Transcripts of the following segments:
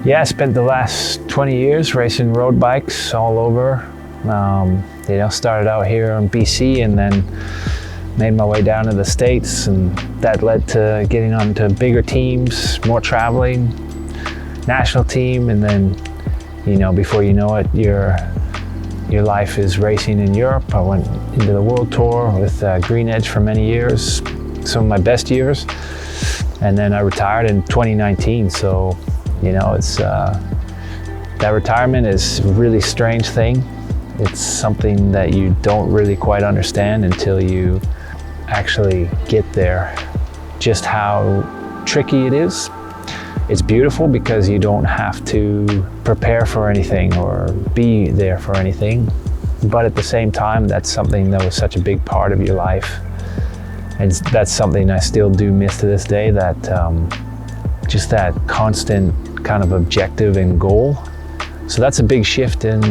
Yeah, I spent the last 20 years racing road bikes all over. Started out here in BC and then made my way down to the States, and that led to getting onto bigger teams, more traveling, national team, and then, before you know it, your life is racing in Europe. I went into the world tour with Green Edge for many years, some of my best years, and then I retired in 2019. So, it's that retirement is a really strange thing. It's something that you don't really quite understand until you actually get there, just how tricky it is. It's beautiful because you don't have to prepare for anything or be there for anything. But at the same time, that's something that was such a big part of your life. And that's something I still do miss to this day, that just that constant kind of objective and goal. So that's a big shift in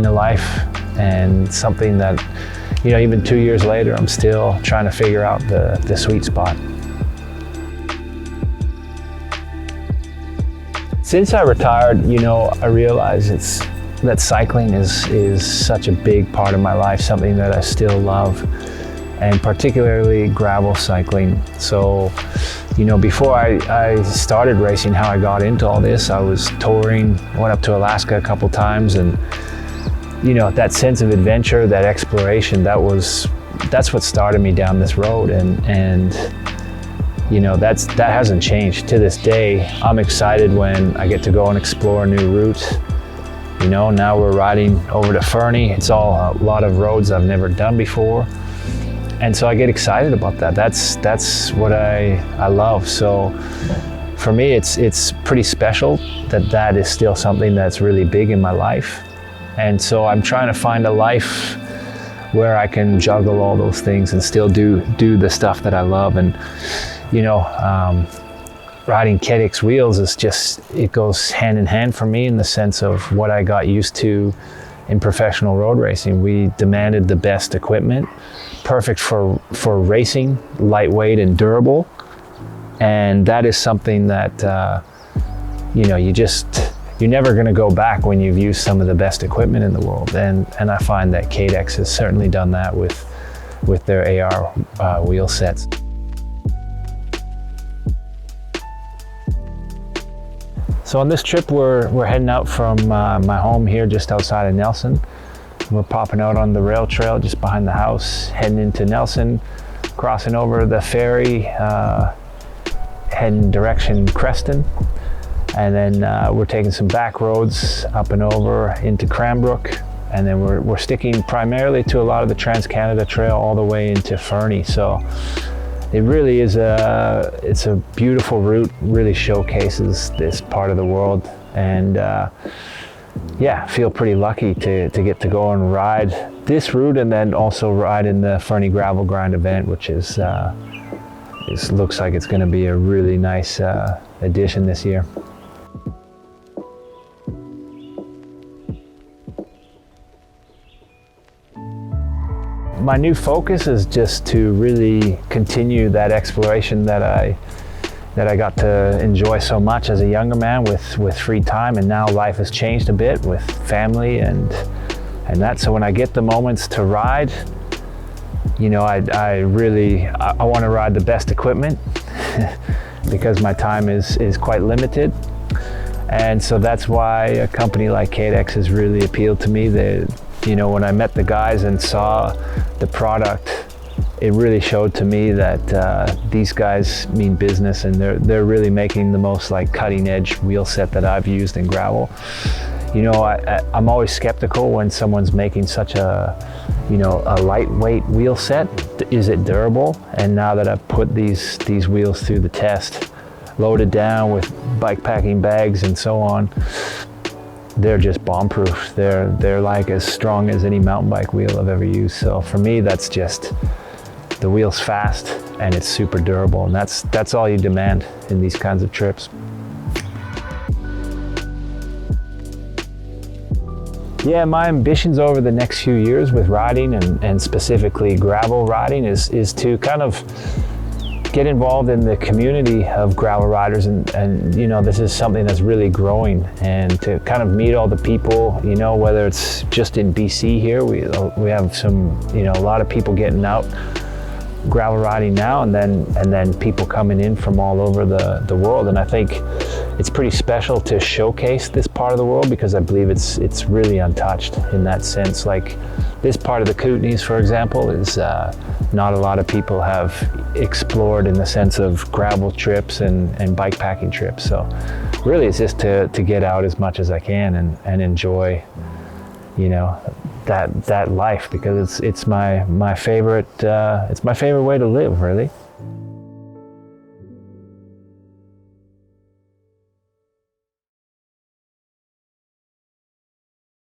a life, and something that, even 2 years later, I'm still trying to figure out the sweet spot. Since I retired, I realized that cycling is such a big part of my life, something that I still love, and particularly gravel cycling. So, before I started racing, how I got into all this, I was touring, went up to Alaska a couple times, and that sense of adventure, that exploration, that's what started me down this road, and that hasn't changed to this day. I'm excited when I get to go and explore a new route. Now we're riding over to Fernie. It's all a lot of roads I've never done before. And so I get excited about that. That's what I love. So for me, it's pretty special that is still something that's really big in my life. And so I'm trying to find a life where I can juggle all those things and still do the stuff that I love. And riding CADEX wheels it goes hand in hand for me in the sense of what I got used to in professional road racing. We demanded the best equipment, perfect for racing, lightweight and durable. And that is something that, you're never gonna go back when you've used some of the best equipment in the world. And I find that CADEX has certainly done that with their AR wheel sets. So on this trip, we're heading out from my home here just outside of Nelson. We're popping out on the rail trail just behind the house, heading into Nelson, crossing over the ferry, heading direction Creston. And then we're taking some back roads up and over into Cranbrook. And then we're sticking primarily to a lot of the Trans-Canada Trail all the way into Fernie. So it really is it's a beautiful route, really showcases this part of the world. And feel pretty lucky to get to go and ride this route, and then also ride in the Fernie Gravel Grind event, which is looks like it's going to be a really nice addition this year. My new focus is just to really continue that exploration that I got to enjoy so much as a younger man with free time, and now life has changed a bit with family and that. So when I get the moments to ride, I want to ride the best equipment because my time is quite limited. And so that's why a company like CADEX has really appealed to me. When I met the guys and saw the product, it really showed to me that these guys mean business, and they're really making the most cutting edge wheel set that I've used in gravel. I'm always skeptical when someone's making such a lightweight wheel set. Is it durable? And now that I've put these wheels through the test, loaded down with bike packing bags and so on, they're just bomb-proof. They're like as strong as any mountain bike wheel I've ever used. So for me, that's just, the wheel's fast and it's super durable, and that's all you demand in these kinds of trips. Yeah, my ambitions over the next few years with riding and specifically gravel riding is to kind of get involved in the community of gravel riders, and you know, this is something that's really growing, and to kind of meet all the people, you know, whether it's just in BC here, we have some, you know, a lot of people getting out gravel riding now, and then people coming in from all over the world. And I think it's pretty special to showcase this part of the world, because I believe it's really untouched in that sense. Like this part of the Kootenays, for example, is not a lot of people have explored in the sense of gravel trips and bikepacking trips. So really it's just to get out as much as I can and enjoy, you know, that life, because it's my favorite way to live, really.